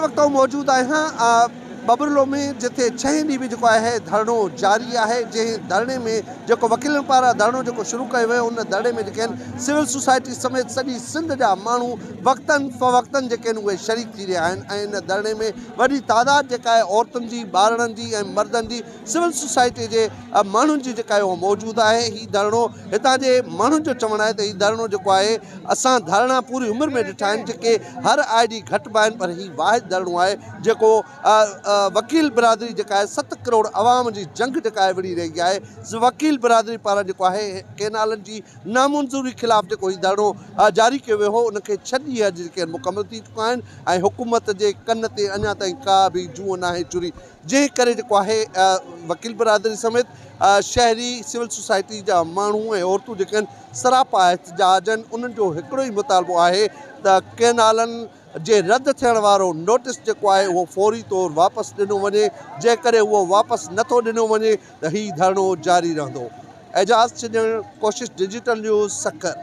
वक्त मौजूद आहियां बबरलो में जिथे 6 ॾींहं बि जेको आहे धरणो जारी है। जंहिं धरणे में जो वकीलन पारां धरणो जो शुरू किया वियो उन धरणे में जेके सिविल सोसाइटी समेत सॼी सिंध जा माण्हू वक्तन फ़वक्तन जेके उहे शरीक थी रहा आहिनि। इन धरणे में वॾी तादाद जेका है औरतुनि जी, ॿारनि जी ऐं मर्दनि जी, सिविल सोसाइटी जे माण्हुनि जी जेका आहे मौजूद है। ही धरणो हितां जे माण्हुनि जो चवणु आहे त ही धरणो जेको आहे असां धरणा पूरी उम्र में ॾिठा आहिनि जेके हर आए ॾींहुं घटि बि आहिनि, पर ही वाहिद धरणो आहे जेको वकील बिरादरी जेका है 7 करोड़ आवाम की जंग जेका है विड़ी रही है। वकील बिरादरी पारां जेको आहे केनालनि जी नामंजूरी खिलाफ़ जेको ही धरणो जारी किया वियो हो उनके 6 ॾींहं जेके मुकम्मल थी चुका आहिनि ऐं हुकूमत जे कन ते अञा ताईं का भी जूं नाहे चुरी। जंहिं करे जेको आहे वकील बिरादरी समेत शहरी सिविल सोसाइटी जा माण्हू ऐं औरतूं जेके आहिनि सरापा एहतजाज आहिनि। उन्हनि जो हिकिड़ो ही मुतालबो आहे त केनालनि जे रद्द थियण वारो नोटिस जेको आहे उहो फौरी तौर वापसि ॾिनो वञे। जंहिं करे उहो वापसि नथो ॾिनो वञे त ही धरणो जारी रहंदो। एजाज़ छॾण कोशिश डिजिटल न्यूज़ सक्कर।